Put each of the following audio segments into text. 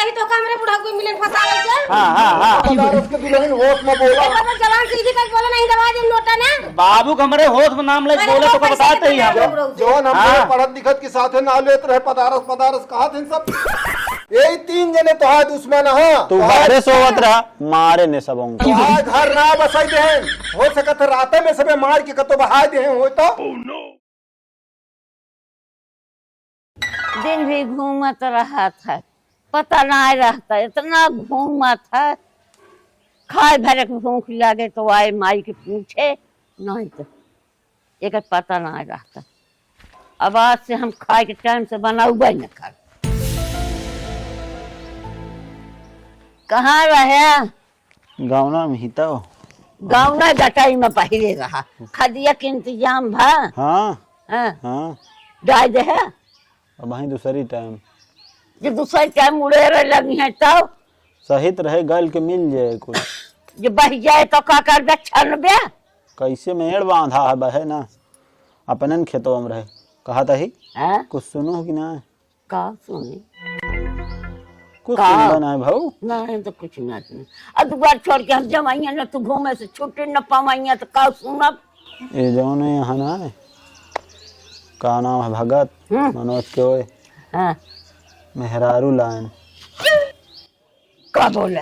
ही तो कमरे बुढ़ा को मिले फंसा ले चल। हाँ पदारस के दुल्हन होश में बोला। बाबा जवान सीधी कर बोला नहीं दबा दे नोटा ना। बाबू कमरे होश में नाम ले बोले तो बताते ही हम। जौन हम पढ़त लिखत के साथे ना लेत रहे पदारस पदारस कहा थे सब। यही 3 जने तो है दुश्मन है। तू बाहरे सोवत रहा मारे ने सब घर ना बसाई दे हो सकत राते में सबे मार के कतो बहा दे हो तो। दिन भी घूमत रहा था, पता नहीं रहता, इतना घूमा था। खाए भरे के भूख लगे तो आए माई के पूछे, नहीं तो एक पता नहीं रहता। अब आज से हम खाए के टाइम से बनाऊबे न कर। कहाँ रहे? गाँव में ही तो गाँव ना गटाई में पहले रहा। खदिया के इंतजाम भा। हाँ हाँ डाल दे है अब वही दूसरी टाइम जो दूसरा टाइम उड़े रहे लगी है तो सहित रहे गल के मिल जाए कुछ जो बह जाए तो का कर दे छन बे। कैसे मेड़ बांधा है बहे ना अपने खेतों में रहे कहा था ही कुछ सुनो कि ना का सुनी कुछ सुनना नहीं भाऊ नहीं तो कुछ ना सुनी। अब बार छोड़ के हम जमाइया ना तू घूमे से छुट्टी न पावाइया तो का सुनब। ये जो ने यहाँ ना का नाम है भगत मनोज के ओए मेहरारू लाइन का बोले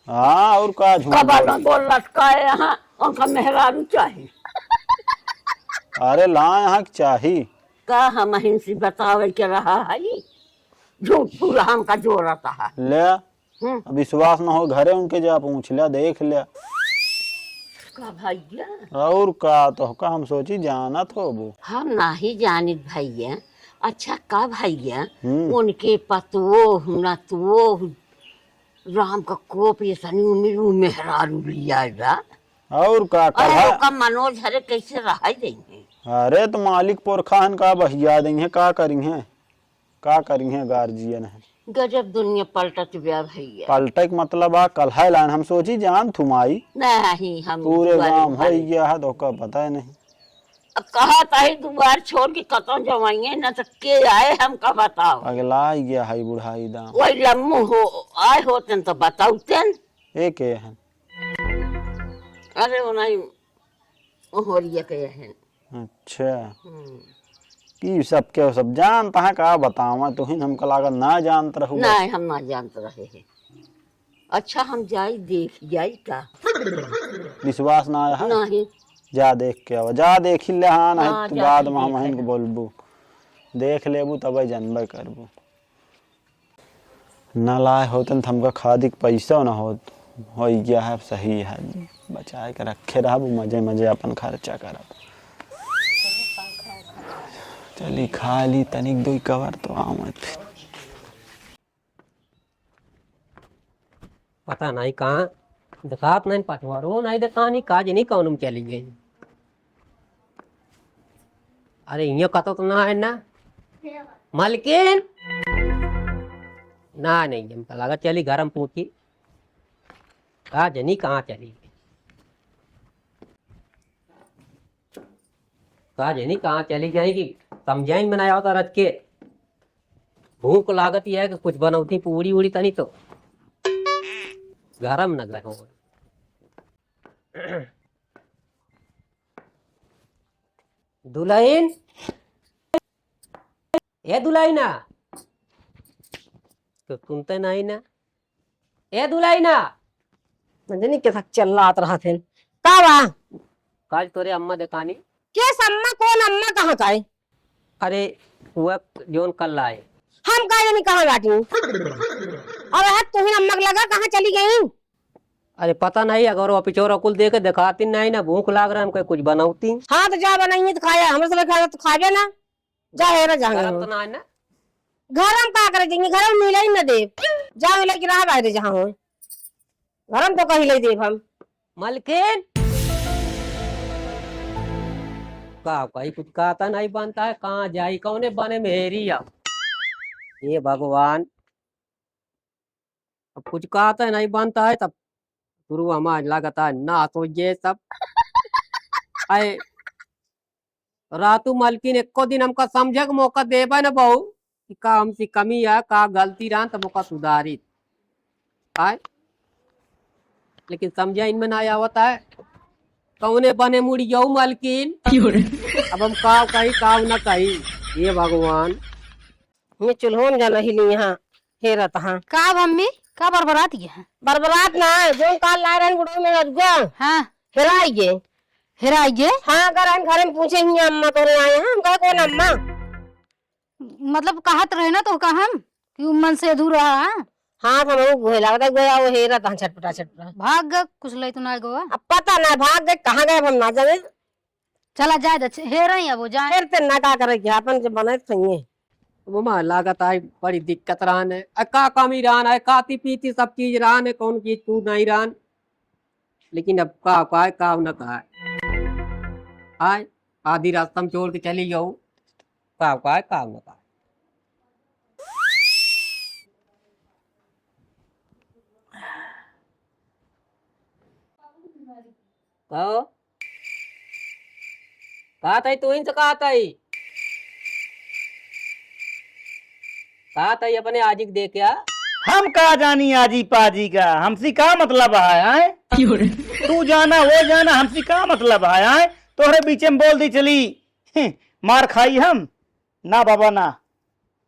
हाँ और का झूठा बोल लटका है यहाँ उनका मेहरारू चाहिए। अरे ला यहाँ चाहिए का हम हिंसी बतावे के रहा है झूठ पूरा हमका जोरता है ले विश्वास न हो घरे उनके जा पूछ लिया देख लिया का भैया और का तो का हम सोची जाना तो वो हम नहीं जानित भैया। अच्छा का भैया उनके पतोह न तो राम का कोप ये सनी उमिरू मेहरारू लिया और का का मनोज हरे कैसे रहा देंगे। अरे तो मालिक पोरखान का बहिया देंगे का करेंगे गार्जियन है गजब दुनिया पलटत गया भैया। पलटे के मतलब आ कल है लाइन हम सोची जान थुमाई नहीं हम पूरे गांव हो गया है तो का पता है नहीं। अब कहा ताही दुबार छोड़ के कतौ जमाइए न तो के आए हम का बताओ अगला ही गया है बुढ़ाई दाम वही लम्बू हो आए होते तो बताउतेन एक है अरे वो नहीं ओहरिया के है। अच्छा की सब के सब जानता है का बतावा तो ही हमको लागत ना जानत रहू नहीं हम ना जानते रहे हैं। अच्छा हम जाई देख जाई का विश्वास ना आया है नहीं जा देख के आवा जा देख ले हाँ नहीं तो बाद में हम हिन को बोलबू देख लेबू तब जानबे करबू ना लाए होतन हमका खादी के पैसा ना हो गया है सही है बचाए के रखे रहबू मजे मजे अपन खर्चा करब चली खा ली तनिक दो कवर तो आमत पता नहीं कहाँ दिखात नहीं पटवारो नहीं दिखानी काज नहीं कौन में चली गई। अरे ये कतो तो ना है ना मालकिन ना नहीं हमको लगा चली गरम पूछी काज नहीं कहाँ चली गई काज नहीं कहाँ चली जाएगी समझाइन बनाया होता रच के भूख लागत ही है कि कुछ बनौती पूरी उड़ी तनी तो गरम न गए दुल्हन ए दुल्हना तो सुनते नहीं ना ए दुल्हना नहीं के चल रहा थे का बा काज तोरे अम्मा देखानी के अम्मा कौन अम्मा कहाँ का है? अरे हुआ जोन कल आए हम का जानी कहाँ बैठी हूँ अब है तुम्हें अम्मा को लगा कहाँ चली गई। अरे पता नहीं अगर वो पिछोर कुल दे के दिखाती नहीं ना भूख लाग रहा है कुछ बनाऊती हाँ तो जा बनाइए तो खाया हमसे से खाया तो खावे ना जा हेरा जा तो ना ना घर हम का करे जाएंगे घर में मिला ही ना दे जा मिला कि रहा बाहर जहाँ हो घर हम तो कहीं ले दे हम मलकिन का कहीं कुछ कहता नहीं बनता है कहाँ जाई कौने बने मेरी अब ये भगवान अब कुछ कहता है नहीं बनता है तब गुरु हमारे लगता है ना तो ये सब आए रातू मलकिन एको दिन हमका समझे के मौका देबे न बहू कि का हमसे कमी है का गलती रहा तो मौका सुधारी आए लेकिन समझा इनमें ना आवता है कौने बने मुड़ी जाऊ मालकिन। अब हम काव कही काव न कही ये भगवान। ये चूल्हो में जाना ही नहीं यहाँ हेरत हाँ का मम्मी का बरबरात गया बरबरात ना जो काल लाए रहन गुड़ो में अरुआ हाँ हेराई गे हेराई गे हाँ अगर हम घर में पूछे ही अम्मा तोरे आए हैं हम कहे कौन अम्मा मतलब कहत रहे ना तो का हम कि मन से अधूरा है हाँ तो हम गोहे लगता गया वो हेरत हाँ छटपटा छटपटा भाग गए कुछ ले तो ना गो अब पता ना भाग गए कहाँ गए हम ना जाने चला जाए हे रही अब वो जाए फिर ते ना का करे क्या अपन जब बने सही वो मां लागत है बड़ी दिक्कत रहन है का कमी रहन है काती पीती सब चीज रहन है कौन चीज तू नहीं रहन लेकिन अब का है का न का आए आधी रास्ता में छोड़ के चली जाऊ का है का न का कहो कहा था तू इनसे कहा था अपने आजी को दे क्या हम कहा जानी आजी पाजी का हमसे का मतलब है तू जाना वो जाना हमसे का मतलब है तोहरे बीच में बोल दी चली मार खाई हम ना बाबा ना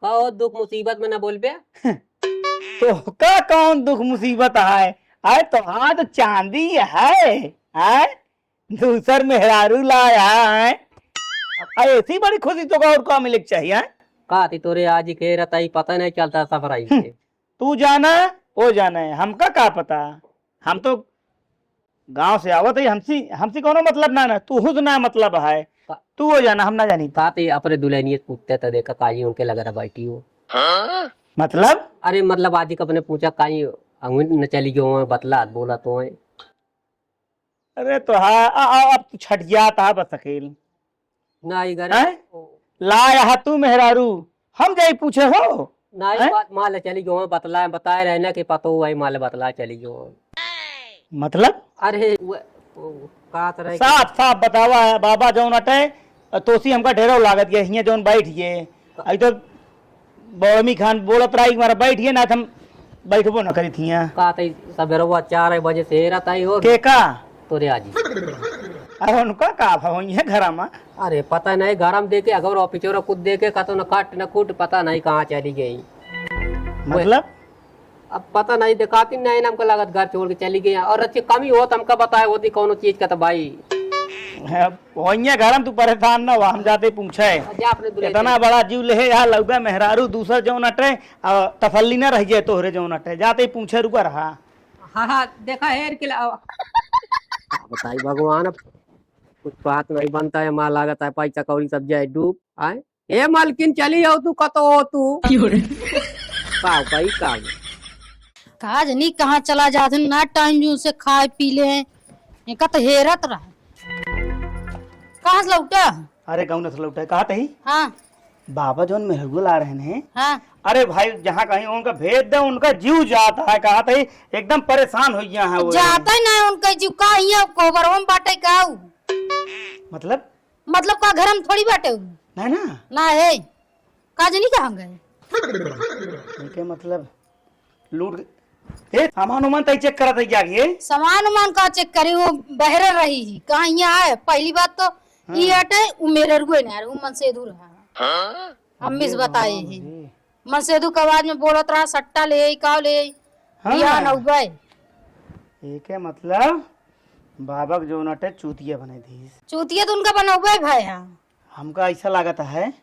कहो दुख मुसीबत में ना बोल बे तो का कौन दुख मुसीबत है तो हाँ तो चांदी है दूसर मेहरारू लाया है ऐसी बड़ी खुशी तो और का मिले चाहिए कहा थी तोरे आज के रहता ही पता नहीं चलता सफर आई तू जाना वो जाना है हमका का पता हम तो गांव से आवत है हमसे कोनो मतलब ना तू खुद ना मतलब है तू वो जाना हम ना जानी कहा थी अपने दुल्हनियत पूछते तो देखा काई उनके लगा रहा बैठी हो मतलब अरे मतलब आज अपने पूछा काई अंगुन न चली गयो बतला बोला तो है अरे तो हाँ अब तू छट गया था बस अकेल नहीं घर लाया तू मेहरारू हम जाई पूछे हो नहीं माल चली गयो बतला बताए रहना कि पतो हुआ माल बतला चली गयो मतलब अरे साफ साफ बतावा है बाबा जौन अटे तोसी हमका ढेरों लागत गया हिया जौन बैठिए आई तो बौमी खान बोलत रही हमारा बैठिए ना हम बैठबो न करी थी का सवेरवा 4 बजे से रहता ही हो के का तोरे आजी अरे उनका का भई है घर में अरे पता नहीं गरम देके अगर ऑफिस और खुद देके का तो न काट न कूट पता नहीं कहाँ चली गई मतलब अब पता नहीं दिखाती नहीं ना हमको लागत घर छोड़ के चली गई और अच्छी कमी हो तो हमका बताए होती कौन चीज का तो भाई वही घर तू परेशान ना हुआ हम जाते पूछे इतना बड़ा जीव ले यहाँ लौगा मेहरारू दूसर जौन अटे तसल्ली न रह जाए तोहरे जौन अटे जाते पूछे रुका रहा हाँ देखा हेर के बताई भगवान अब कुछ बात नहीं बनता है माँ लागत है पैसा कौड़ी सब जाए डूब आए ए मालकिन चली आओ तू कतो हो तू का भाई का कहा जनी कहाँ चला जाते ना टाइम जो से खाए पी ले का तो हेरत रहा कहाँ से लौटा अरे गाँव से लौटा कहा ही हाँ बाबा जौन मेहरगुल ला रहे हैं हाँ अरे भाई जहाँ कहीं उनका भेज दे उनका जीव जाता है कहा था एकदम परेशान हो गया है वो जाता ही ना उनका जीव का यहाँ कोबर में बाटे का मतलब का घर में थोड़ी बाटे ना है का जनी कहाँ गए के मतलब लूट सामान उमान तय चेक करा था क्या ये सामान उमान का चेक करे वो बहरे रही कहाँ यहाँ है पहली बात तो ये हटे वो मेरे रुए ना वो मन से दूर है हम मिस बताए हैं मन से दूर आवाज में बोलत रहा सट्टा ले का ले यहाँ न उगाए एक है मतलब बाबा जो नटे चूतिया बने थी चूतिया तो उनका बना हुआ है भाई हमका ऐसा लागता है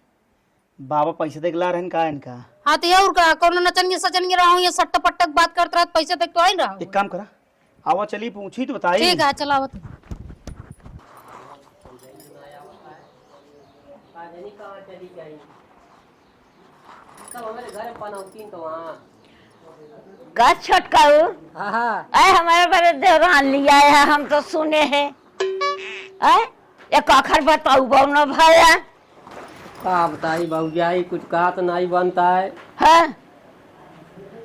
बाबा पैसे देख ला रहे का इनका हाँ तो यार का कौन नचन सचन रहा हूँ ये सट्टा पट्टक बात करता रहा पैसे देख तो आई रहा एक काम करा आवा चली पूछी तो बताई ठीक है चला गच छटकाऊ हमारे बड़े देवरान लिया है हम तो सुने हैं एक आखिर बताऊ बहुना भाया का बताई बहुजाई कुछ कहा तो नहीं बनता है हाँ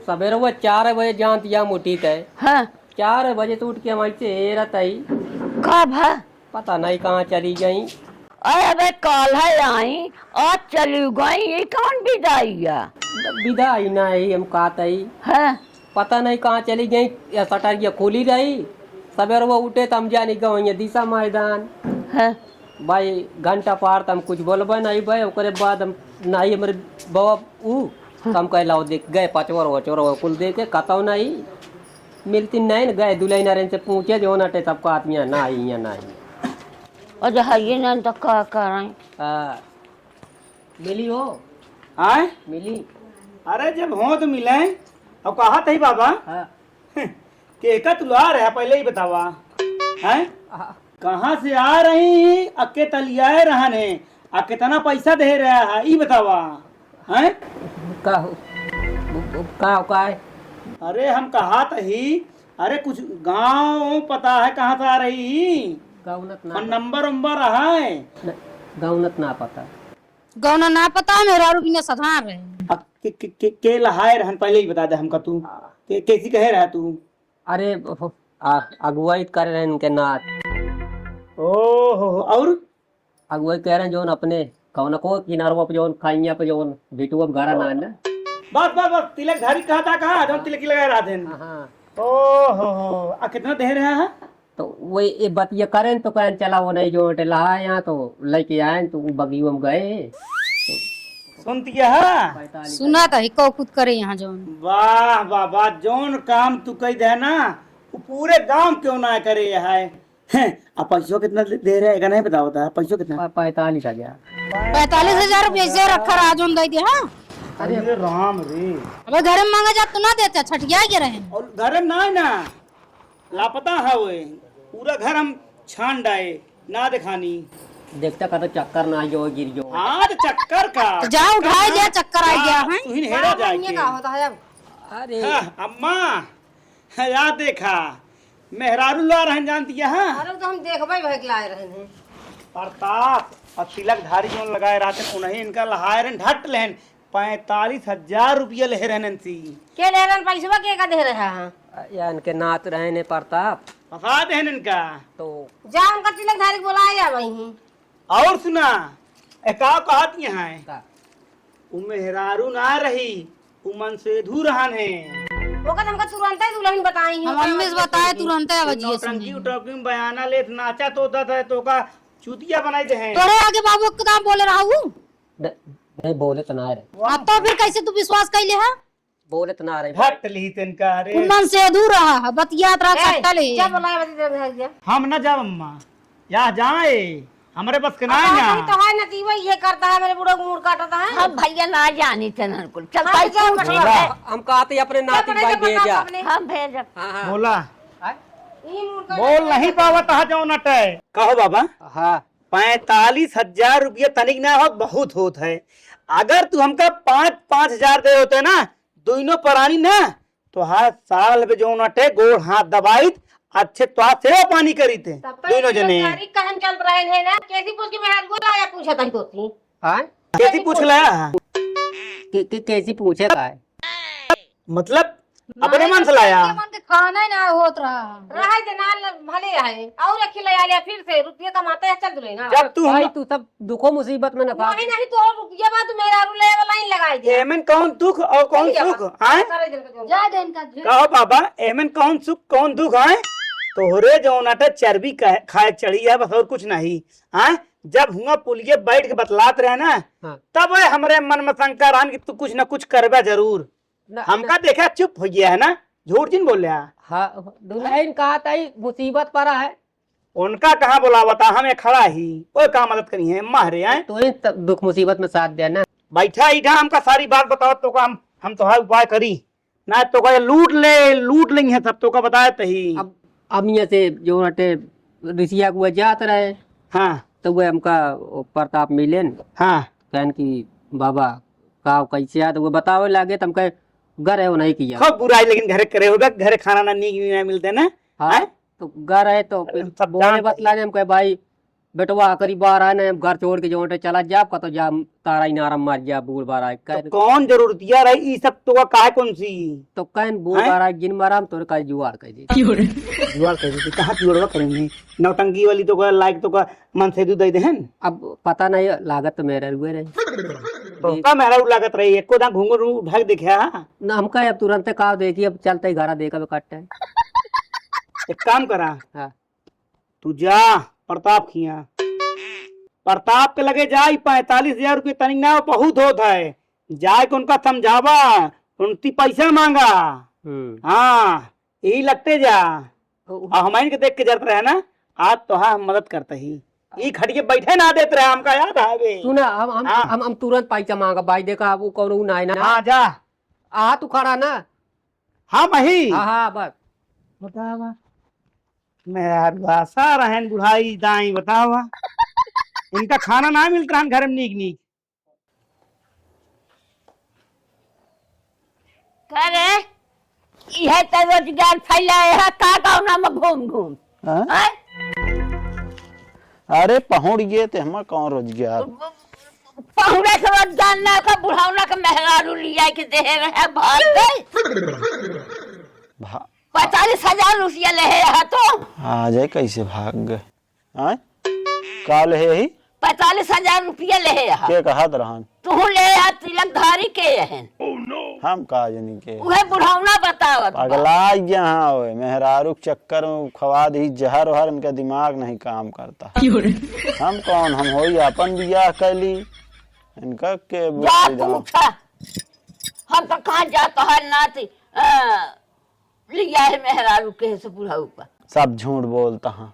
सवेरे वो 4 बजे जानती या मुठी है हाँ 4 बजे तो उठ के हम ऐसे रहता ही कब है पता नहीं कहाँ चली गई अरे कल है आई और चली गई ये कौन विदाई है विदाई नहीं हम कहते ही हाँ पता नहीं कहाँ चली गई, या सटारिया खोली रही। सवेरे वो उठे तम जानी गो ये दिशा मैदान है भाई घंटा पार तम कुछ बोलबे नहीं भाई। ओकरे बाद हम नहीं हमारे बाबा ऊ तम कह लाओ देख गए पचवर वचवर कुल दे के कतौ नहीं मिलती नहीं न गए दुल्हन नारायण से पूछे जो नटे सबका आदमी नहीं या नहीं। और जो है ये ना तो क्या करें। हाँ, मिली हो आए मिली। अरे जब हो तो मिले। अब कहा था बाबा हाँ केका तुला रहा पहले ही बतावा हैं हाँ, कहाँ से आ रही अके तलियाए रहने आ कितना पैसा दे रहा है ये बतावा हैं। का है? अरे हम कहा ही अरे कुछ गांव पता है कहाँ से आ रही गौनत और ना नंबर उम्बर है गौनत ना पता। गौना ना पता मेरा रुपया सधार रहे। अब के लहाए रहन पहले ही बता दे हमका तू कैसी कहे रहा तू। अरे अगुवाई कर रहे हैं इनके नाथ। ओहो और अगुवाई कह रहे हैं जोन अपने कौन को किनारों पे जोन खाइया पे जोन बिटुआ घरा ना है ना। बस बस बस तिलक धारी कहा था कहा जब तिलक लगा रहा थे। हाँ ओहो कितना दे रहा है। तो वही ये बतिया करें तो कहें चला वो नहीं जो लहा यहाँ तो लेके आए तो बगियों में गए सुनती है सुना था कौ कुछ करे यहाँ जो। वाह वाह वाह जोन काम तू कही दे ना वो पूरे गांव क्यों ना करे है। अब पैसों कितना दे रहे हैं नहीं पता होता पैसों कितना 45,000। 45,000 रुपया से रखा रहा जो दे दिया। हाँ अरे राम रे अबे घर में मांगा जा तो ना देते छटिया के रहे। और घर में ना लापता है वो पूरा घर हम छान डाए ना दिखानी देखता का तो चक्कर ना जो गिर जो। आज चक्कर का तो जा उठाए दिया चक्कर आ गया है। तू ही हेरा जाके होता है अब। अरे अम्मा याद देखा मेहरारू ला रहन जानती है। अरे तो हम देखबे भाई लाए रहे हैं प्रताप और तिलक धारी जो लगाए रहते उन्हें इनका लहाए रहन ढट लेन 45,000 रुपया ले रहन सी के ले रन पैसा के का दे रहा है। या इनके नात रहे ने प्रताप फसा देन इनका। तो जा उनका तिलक धारी बुलाया वहीं। और सुना एकाव कहती है का? उ मेहरारू ना रही उ मनसेधु रहन है। वो का हमका तुरंत ही दुल्हन बताई है। हम अम्मी से बताए तुरंत आवाजिए टंकी उटंकी में बयाना ले नाचा तो होता था तो का चूतिया बनाई दे हैं। तोरे आगे बाबू के नाम बोले रहा हूँ। नहीं बोले तो ना रहे अब तो फिर कैसे तू विश्वास कर ले है। बोले तो ना रहे भट ली तिनका रे मन से अधूर रहा है बतियात रहा सट्टा ले। क्या बुलाया बती तिलक धारी जा। हम न जाब अम्मा या जाए हमारे बस के ना है नहीं ना। तो है ना तीवा ये करता है मेरे बूढ़े मुंह काटता है। हम भैया ना जानी थे नरकुल चल हाँ, पैसा जाओ, उठा जाओ। ले। हम कहते अपने नाती अपने भाई से बता भेजा। अपने। हम भेज हाँ हाँ बोला ई मुंह का बोल नहीं पावत है जो नटे कहो बाबा हाँ 45,000 रुपया तनिक ना हो बहुत होत है। अगर तू हमका 5,000 दे होते ना दोनों परानी ना तो हर साल पे जो नटे गोड़ हाथ दबाई अच्छे तो सेवा पानी करी थे दोनों जने। तारीख का हम चल रहे हैं ना कैसी पूछ के मेहराज बुलाया पूछा था तो थी। हाँ कैसी पूछ लाया कैसी पूछे का है मतलब अपने मन से लाया। मन के खाना ही ना होत रहा। रहे थे ना भले रहे और रखी ले लिया फिर से रुपये कमाते हैं चल दुल्हन। जब तू भाई तू सब दुखों मुसीबत में ना फंस। नहीं नहीं तो रुपया बात मेरा ले लाइन लगाई दे। एमन कौन दुख और कौन सुख आए करे दिन का जा दिन का कहो बाबा एमन कौन सुख कौन दुख आए तोहरे जो नाटे चर्बी खाए चढ़ी है बस और कुछ नहीं आए। जब हुआ पुलिये बैठ के बतलात रहे ना हाँ। तब हमारे मन में शंका रहा कि तू कुछ न कुछ करबा जरूर। हमका देखा चुप हो गया है ना झूठ जिन बोल रहा। हाँ दुल्हन कहा था मुसीबत पड़ा है उनका कहाँ बोलावता हमें खड़ा ही कोई काम मदद करी है मारे आए तो ही दुख मुसीबत में साथ देना। बैठा इठा हमका सारी बात बताओ तो का हम तो उपाय करी ना तो का लूट लेंगे सब तो का बताए तही। अब यहाँ से जो हटे ऋषिया को जात रहे हाँ तो वो हमका वो प्रताप मिले न हाँ कहन की बाबा का कैसे आ तो वो बतावे लागे तो हम कहे घर है वो नहीं किया। खूब बुराई लेकिन घरे करे होगा घरे खाना ना नीक ना मिलते ना। हाँ तो घर है तो फिर सब बोले जानते। बतला हम कहे भाई बेटवा करीब बार आए ना घर छोड़ के जो हटे चला जा का तो जा तारा ही नारम मार जा बूढ़ बार आए तो कौन जरूरतिया रही ये सब तो का काहे कौन सी तो कहन बूढ़ बार आए जिन माराम तो कहे जुआर कह दी जुआर कर देते कहाँ जुआर करेंगे नौटंकी वाली तो का लाइक तो का मन से दे दे हैं। अब पता नहीं लागत तो मेरे हुए रहे देख का मेहरारू लागत रही एको दां घुंघरू ढक दिखया। ना हमका अब तुरंत का देखी अब चलते ही घरा देखा कटते हैं। एक काम करा, हाँ। तू जा प्रताप खिया, प्रताप के लगे जाई 45,000 रुपये तनिक ना बहुत होत है, जाए के उनका समझावा, उनती पैसा मांगा। हाँ यही लगते जा, और हमारे के देख के जरत रहे ना, आज तो हाँ हम मदद करते ही, ये खड़िए बैठे ना देते रहे हमका याद है। सुना हम तुरंत पैसा मांगा भाई देखा वो कौन ना है ना। हाँ जा, आ तू खड़ा ना। हाँ मही हाँ बस बतावा मेरा भाषा रहन बुढ़ाई दाई बतावा, इनका खाना ना मिलता है घर में नीक नीक। करे यह तो रोजगार फैलाए है का गाँव में घूम घूम। हाँ? अरे पहुंच थे हम कौन रोजगार पहुरे के रोजगार ना का बुढ़ावना का मेहरारू लिया के दे रहे भाग गए। 45,000 रुपया ले है तो आ जाए कैसे भाग गए। आय का ले ही 45,000 रुपया ले है के कहा रहन तू ले आ तिलक धारी के है। हम का जनी के उहे बुढ़ावना बतावत पगला यहाँ होए मेहरारू के चक्कर में खवा दी जहर वहर, इनका दिमाग नहीं काम करता। हम कौन हम होई अपन बियाह कैली इनका के जा पूछा, हम तो कहाँ जाता है नाती लिया है मेहरारू के से बुढ़ाऊ का। सब झूठ बोलता हाँ,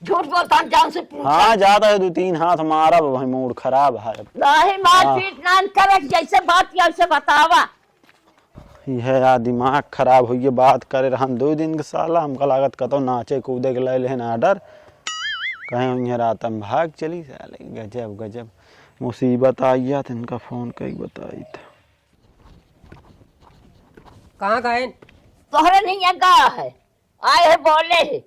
झूठ बोलता हूँ, जान से पूछा। हाँ जाता है 2-3 हाथ मारा भाई मूड खराब है। नहीं मारपीट ना करे, जैसे बात या वैसे बतावा। यह यार दिमाग खराब हुई बात करे रहन 2 दिन के साला, हमका लागत कतो नाचे कूदे के ले लेन आर्डर कहीं यहाँ रात में भाग चली साले। गजब गजब मुसीबत आई है, इनका फोन कई बताई था। कहाँ गए? तोहरे नहीं गा है आए है बोले है।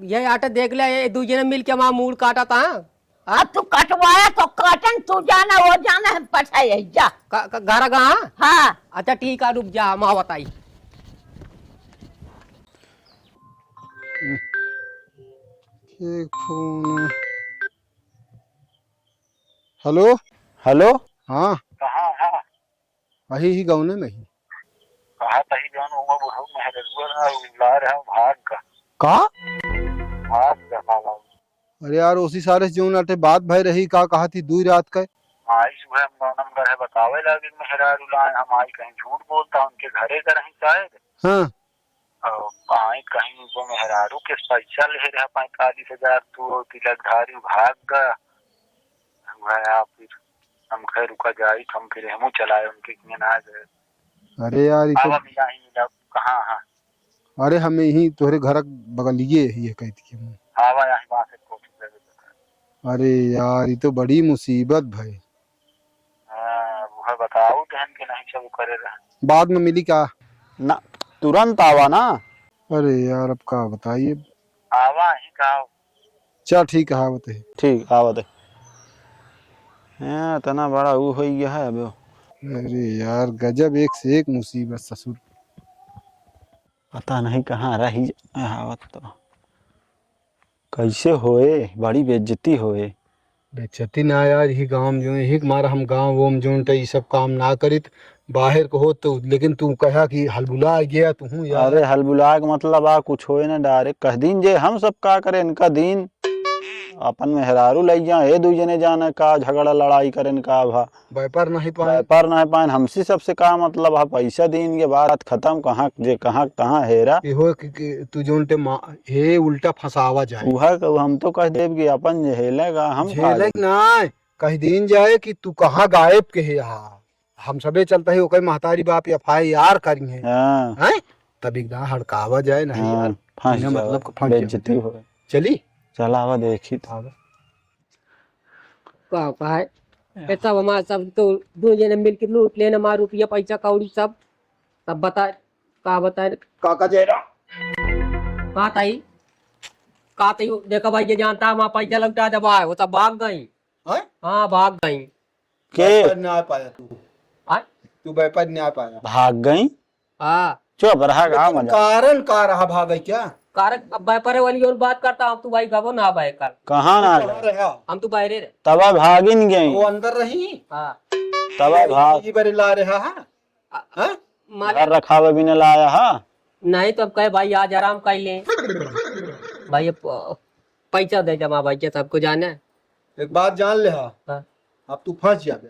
ये आटा देख ले, ये दूजे ने मिल के हमारा मूड काटा था। अब तू कटवाया तो काटन, तू जाना वो जाना है पठाए जा घर कहाँ? हाँ अच्छा ठीक है रुक जा माँ बताई। फोन हेलो हेलो हाँ कहाँ है वही ही गाँव में ही कहा तही जान हुआ बुढ़ऊ मेहररुआ ला रहा भाग का भाग अरे यार उसी सारे जो नाटे बात भय रही का कहा थी 2 रात का आई सुबह नंबर है बतावे लगे मेहरारू लाए, हम आई कहीं झूठ बोलता उनके घरे का रही शायद। हाँ आई कहीं वो मेहरारू के पैसा ले रहा 45,000 तू तिलक धारी भाग गया। फिर हम खैर रुका जाई हम फिर हम चलाए उनके ना गए। अरे यार तो मिला कहाँ है? अरे हमें यही तोहरे घर बगलिए ये कहती है। आवा यहाँ वहाँ से अरे यार ये तो बड़ी मुसीबत भाई। वो बताओ बहन के नहीं सब करे रहे बाद में मिली क्या ना तुरंत आवा ना। अरे यार अब का बताइए। आवा ही कहा चल ठीक है बताइए। ठीक आवत है इतना बड़ा वो हो गया है अब। अरे यार गजब एक से एक मुसीबत ससुर, पता नहीं कहाँ रही आवत तो कैसे होए बड़ी बेइज्जती होए। बेचती ना यार यही गाँव में जो यही मारा हम गाँव वो में जो ये सब काम ना करित बाहर को हो तो, लेकिन तू कहा कि हलबुला गया तू यार। अरे हलबुला का मतलब आ कुछ होए ना डायरेक्ट कह दिन जे हम सब का करे इनका दिन अपन मेहरारू लग जा ये दूजे ने जाने का झगड़ा लड़ाई करे का भा व्यापार नहीं पाए व्यापार नहीं पाए हमसे सबसे का मतलब है पैसा दिन के बाद खत्म कहाँ जे कहाँ हेरा हो तू जो हे उल्टा फंसावा जाए हम तो कह देव कि अपन झेलेगा हम ना कह दिन जाए कि तू कहाँ गायब के है यहाँ हम सबे चलता है ओकर महतारी बाप FIR करी है तब एकदम हड़कावा जाए नहीं यार मतलब बेइज्जती हो चली चलावा देखी सब हमारा सब तो 2 जने मिल के लूट लेना हमारा रुपया पैसा कौड़ी सब तब बताए का बताए काका जेरा कहा ताई देखा भाई ये जानता हमारा पैसा लगता दबा वो सब भाग गई। हाँ भाग गई के ना पाया तू व्यापार नहीं आ पाया भाग गई। हाँ चुप रहा कारण का रहा भागे क्या कारण अब व्यापार वाली और बात करता हम तू भाई गबो ना भाई कर कहाँ ना हम तो बाहर तब भागिन गई वो अंदर रही। हाँ तब भाग ये बड़े ला रहा है हाँ? मालिक घर रखावे भी न लाया हा। नहीं तो अब कहे भाई आज आराम कर ले भाई ये पैसा दे जमा भाई के सबको जाने एक बात जान ले हा हाँ। अब तू फंस जाबे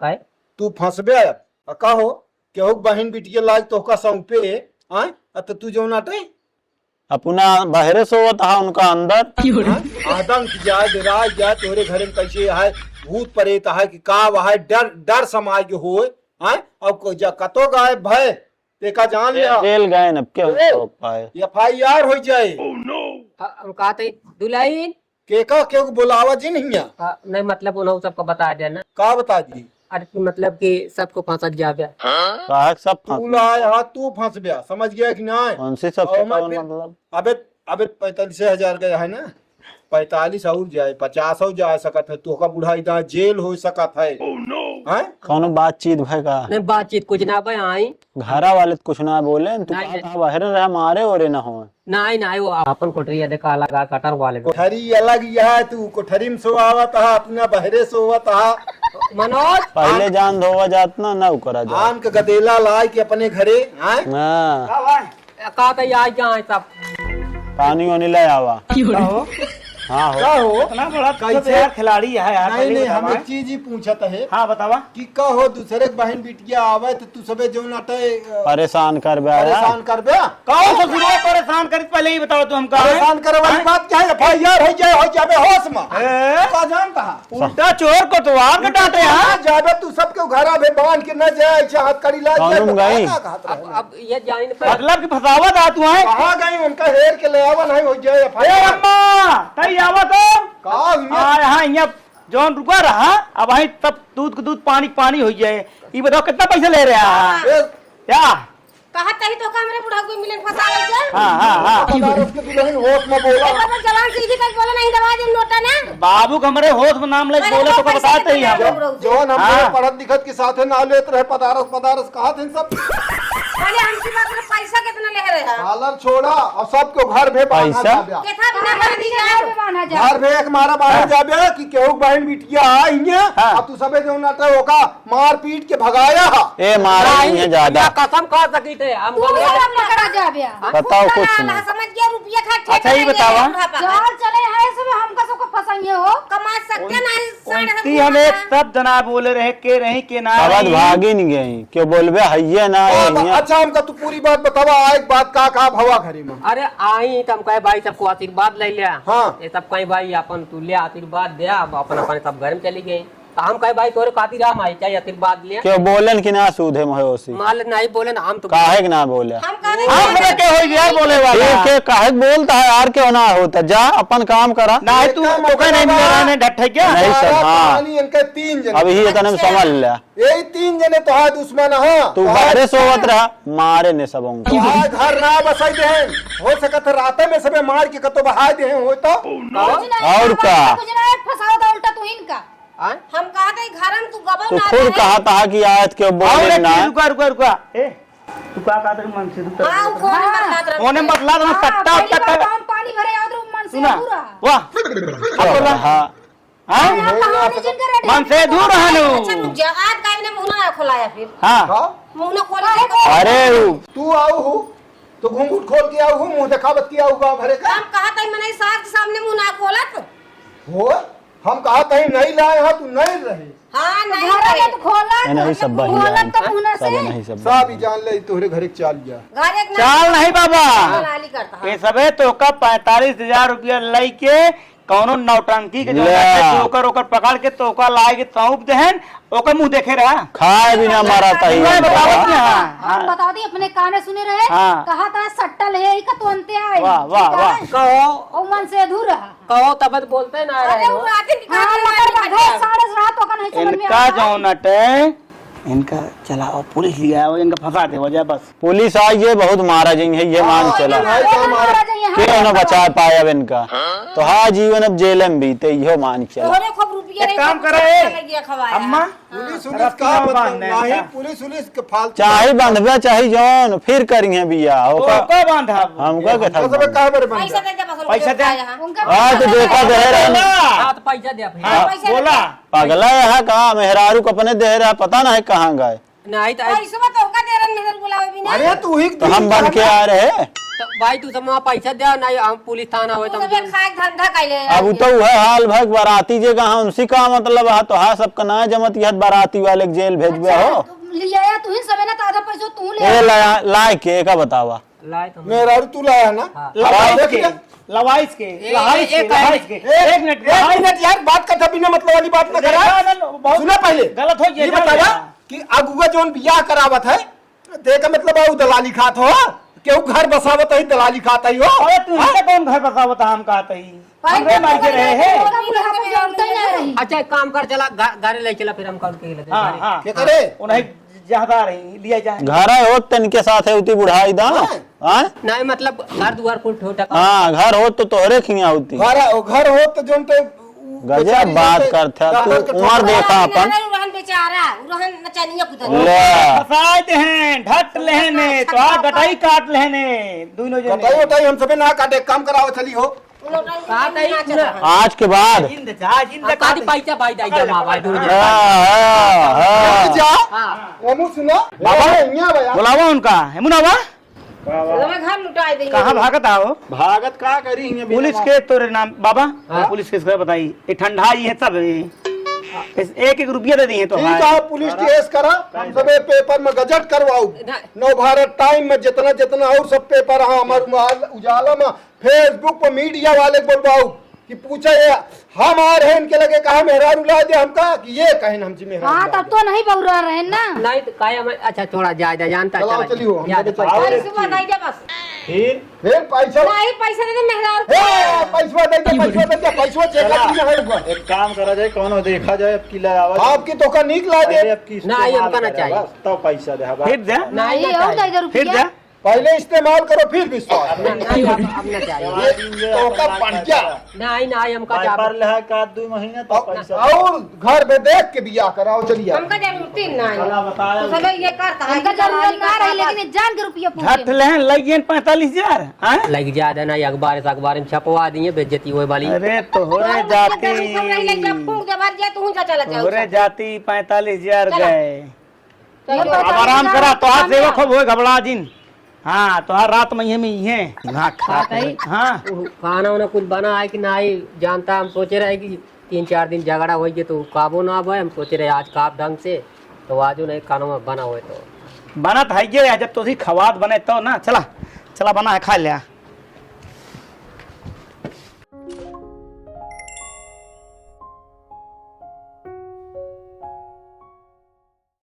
कहे तू फंसबे अब का हो केहू बहन बिटिया लाज तोहका सौंपे आय तो तू जो नाटे अपना बाहरे सोवत हा उनका अंदर। आदंक जाए राज जाए तोरे घरे में कैसे है भूत प्रेत है कि का है डर डर समाज के होए आय अब कतो गायब भय तेका जान ले जेल गए अब क्या हो पाए। FIR हो जाए हम कहते दुल्हन के बुलावा जी नहीं है नहीं मतलब उन्होंने सबको बता देना का बता दी अरे मतलब कि सबको फंसा जावे कहा सब तू लाए हाँ तू फंस गया समझ गया कि नहीं कौन सी सब और मैं मतलब अबे अबे 45,000 गया है ना 45 और जाए 50 और जा सकत है तो का बुढ़ा इधर जेल हो सकत है हैं कौन बातचीत भाई का नहीं बातचीत कुछ ना भाई आई घरा वाले तो कुछ ना बोले तू नहीं, कहा नहीं। था बाहर रहा मारे और ना हो। नहीं नहीं वो अपन कोठरी देखा लगा कटर वाले को। कोठरी अलग यह है तू कोठरी में सोवत है अपना बहरे सोवत है मनोज पहले जान धोवा जात ना करा जा आन के गदेला लाए के अपने घरे हैं हाँ कहते आज क्या है सब पानी वानी ले आवा। हाँ हो का हो इतना बड़ा कैसे? यार खिलाड़ी है यार। नहीं पहले नहीं बतावा। हम एक चीज ही पूछत है हाँ बतावा। कि का हो दूसरे के बहन बिटिया आवे तो तू सबे जो नाटे परेशान कर बे आया। परेशान करबे कौन सा सुनो परेशान कर पहले ही बताओ तू हमका। परेशान करे वाली बात क्या है FIR हो जाबे होश में का जानता है उल्टा चोर को तो आग डांटे हाँ। जाबे तू सबके घर आबे बांध के न जाए चाहत करी लाज जाए कानून तो गई। का कहत रहे? अब ये जान पे मतलब की फसावत आ तू है। कहाँ गई उनका हेर के ले आवा नहीं हो जाए ए FIR अम्मा तई आवा तो का हुआ? हाँ यहाँ जौन रुका रहा अब वही तब दूध को दूध पानी पानी हो जाए। ये बताओ कितना पैसा ले रहे हैं ए, क्या। कहा तही तो का हमरे बुढ़ा को मिलन फसावल के हाँ हाँ हाँ पता उसके दुल्हन होश में बोला बाबा जवान सीधी तक बोले नहीं दबा दे नोटा ना बाबू का हमारे होश में नाम ले बोले तो बताते ही हम। जौन हम हाँ। पढ़त लिखत के साथे ना लेत रहे पदारस कहा थे सब पहले हमसे बात में पैसा कितना ले रहे हैं पार्लर छोड़ा और सबको घर भे बांधा पैसा? जाबे केथा बिना कर दी जाए घर भे एक मारा बाहर जाबे कि केहू बहन बिटिया आई है हाँ। और तू सबे जो नाटे ओका मार पीट के भगाया हा ए मारा नहीं है ज्यादा। कसम खा सकी थे हम तू सब पकड़ा जाबे बताओ कुछ अल्लाह नहीं। समझ गया रुपया खा अच्छा, ये बतावा। चाल चले है सब हमका सबको फसाइए हो कमा सकते नहीं उनती हमें सब जना बोले रहे के रही के ना आवाज रही। भागी नहीं गई क्यों बोलबे हइये ना है अच्छा हमका तू पूरी बात बतावा एक बात का भवा घरी में अरे आई तो हम कहे भाई सबको आशीर्वाद ले लिया हाँ। ये सब कहे भाई अपन तू ले आशीर्वाद दे अब अपन अपन सब घर में चली गई तो हम कहे भाई तोरे खातिर हम आई चाहिए आशीर्वाद ले क्यों बोलन कि ना सूद है मोहसी माल नहीं बोले ना हम तो काहे के ना बोले हम कहते हम लोग के हो यार बोले वाला ठीक है काहे के बोलता है यार क्यों ना होता जा अपन काम करा ना तू तो कहीं नहीं मिला ने ढट्ठे क्या नहीं सर, हाँ। कहानी इनके 3 जने अभी ही तने समझ लिया यही 3 जने तो है दुश्मन हाँ तू बाहरे सोवत रहा मारे ने सब उनको। तोहार घर ना बसाई दे हो सकत है राते में सबे मार के कतो बहा दे हो तो और का फसाओ तो उल्टा तू इनका हम कहते घर में तू गबो तू ना खुद कहा था कि आयत क्यों बोले ना रुका रुका रुका ए तू का कहता मन से तू हां वो कौन बतलात रहे ओने बतला दो सट्टा सट्टा हम पानी भरे और मन से सुना दूर वाह अब बोला हाँ हां कहानी जिनका रेट मन से दूर अच्छा रहनु तू जहाज गाय ने मुंह ना खोलाया फिर हां मुंह ना खोला अरे तू आऊ हो तो घूंघट खोल के आऊ हो मुंह दिखावत किया हुआ भरे का हम कहते मने साथ के सामने मुंह ना खोलत हो हम कहा कहीं नहीं लाए हो तू नहीं रहे हां नहीं घर रहे। में तो खोला नहीं सब बही खोला तो मुंह सब से नहीं सब सब ही जान ले तोहरे घरे चाल गया घर एक चाल नहीं बाबा लाली करता है ये सबे तो का 45,000 रुपया लई के कौनो नौटंकी के ले। ओकर ओकर पकड़ के तो ओकर लाए के तौप देहन ओकर मुंह देखे रहा खाए बिना मारा था मैं बतावत नहीं हां हम बता दी अपने काने सुने रहे हाँ। कहा था सट्टा ले ही का तो अंते आए वाह, वाह, वाह। कहो ओ मन से अधूरा कहो तब बोलते ना अरे रहे वो हो रात की हां मकर का 7:30 तो का नहीं समझ में इनका आता। जो नटे इनका चलाओ पुलिस लिया है, इनका फंसा दे वजह बस। पुलिस आई ये बहुत मारा जाएंगे ये मान चला क्यों ना बचा पाया अब इनका तो हाँ जीवन अब जेल में बीते यो मान चला। तोहरे खूब रुपया एक रे काम खूब करो पैसा लगिया खवाया। अम्मा पुलिस हाँ। उलिस का मतलब बांधना है नहीं, इनका। पुलिस उलिस के फालतू चाहे बंधबे चाहे जौन फिर करेंगे बिया होका को बांधा हमका के था सब कहां पर बन पैसा दे दे बस पैसा दे। हाँ तो देखा दे रहे हाँ तो पैसा दे भाई। हाँ, बोला पगला है कहाँ मेहरारू को अपने दे रहा पता ना है कहाँ गए नहीं तो पैसा तो का दे रन मेहर बुलावे बिना। अरे तू ही तो हम बन के आ रहे तो भाई तू सब वहाँ पैसा दे नहीं हम पुलिस थाना हो तू सबे खाए धंधा कैले। अब तो है हाल भग बाराती जे कहा उनसी का मतलब है तो हाँ सबका ना जमत यह बाराती वाले के जेल भेजबे हो लिया तू ही सबे ना तो आधा पैसा तू ले ए लाए के का बतावा लाए तो मेरा तू लाया ना लवाइस के लवाइस के लवाइस के लवाइस के एक मिनट यार बात करता बिना मतलब वाली बात ना करा। सुना पहले गलत हो ये बताया कि अगुआ जोन बियाह करावत है देखा मतलब आउ दलाली खात हो केहू घर बसावत है दलाली खात है हो। अरे तू इनसे कौन घर बसावता हम कहते ही हमरे मार के रहे हैं। अच्छा एक काम कर चला गाड़ी ले चला फिर हम कर के लेते हाँ हाँ क्या करे उन्हें ज्यादा रही लिया जाए घर हो तनके साथ है उती बुढ़ाई दा हाँ नहीं मतलब घर दुआर कुल ठोटा हाँ घर हो तो तोहरे खिया होती घर हो तो जोन तो गजब बात करते तू उम्र देखा अपन रहन बेचारा रहन नचनिया कुदर। ले फसाते हैं ढट लेने तो आ गटाई काट लेने दोनों जने बताइए बताइए हम सबे ना काटे काम कराओ चली हो। आज के बाद जिंद जा जिंद काटी पैसा भाई दाई जमा भाई दूर जा हमू सुनो बाबा यहाँ भैया बुलावा उनका है मुनावा हमें घर लुटाई देंगे। कहाँ भागत आओ भागत का करी पुलिस के तोरे नाम बाबा पुलिस केस बताई ये ठंडा ये सब एक एक रुपया दे दिए तो ठीक है पुलिस केस करा हम सबे पेपर में गजट करवाओ नव भारत टाइम में जितना जितना और सब पेपर हाँ हमारे उजाला में फेसबुक पर मीडिया वाले बोलवाओ कि पूछे ये हम आ रहे इनके लगे कहा मेहरारू ला दे हमका कि ये कहे हम जी मेहरारू हाँ तब तो नहीं बहुरा रहे ना। नहीं तो काया में अच्छा थोड़ा ज्यादा जानता चलो चला चलियो हम ज्यादा सबे पैसा। पैसा सुबह दे दे बस। फिर पैसा नहीं पैसा दे दे मेहरार। पैसा दे पैसा चेक है एक काम करा जाए कौन देखा जाए अब किला आवाज आपकी तो का निक ला दे नहीं हमका ना चाहिए तो पैसा दे फिर जा नहीं और दे दे फिर रुपया। जा पहले इस्तेमाल करो फिर विश्वास नहीं अब ना चाहिए तो का पंजा नहीं नहीं हमका जा लहा का 2 महीना तो पैसा और घर में देख के बियाह कराओ चलिए हमका जरूरत नहीं। तो सबे ये करता है हमका जरूरत ना रही लेकिन जान के रुपया झट पूछे। लें लगियन 45,000 लग ज्यादा नहीं अखबार में छपवा दिए बेइज्जती हुए वाली। अरे तोहरे तोहरे जाती 45,000 गए। अब आराम करा तो हाथ सेवा खूब हो घबरा जिन। हाँ तो हर रात में ये हाँ खाना वाना कुछ बना है कि नहीं जानता। हम सोचे रहे कि 3-4 दिन झगड़ा हो गया तो काबू ना आए। हम सोचे रहे आज काब ढंग से तो आज नहीं खाना में बना हुए तो बना था जब तो खवाद बने तो ना चला चला बना है खा लिया।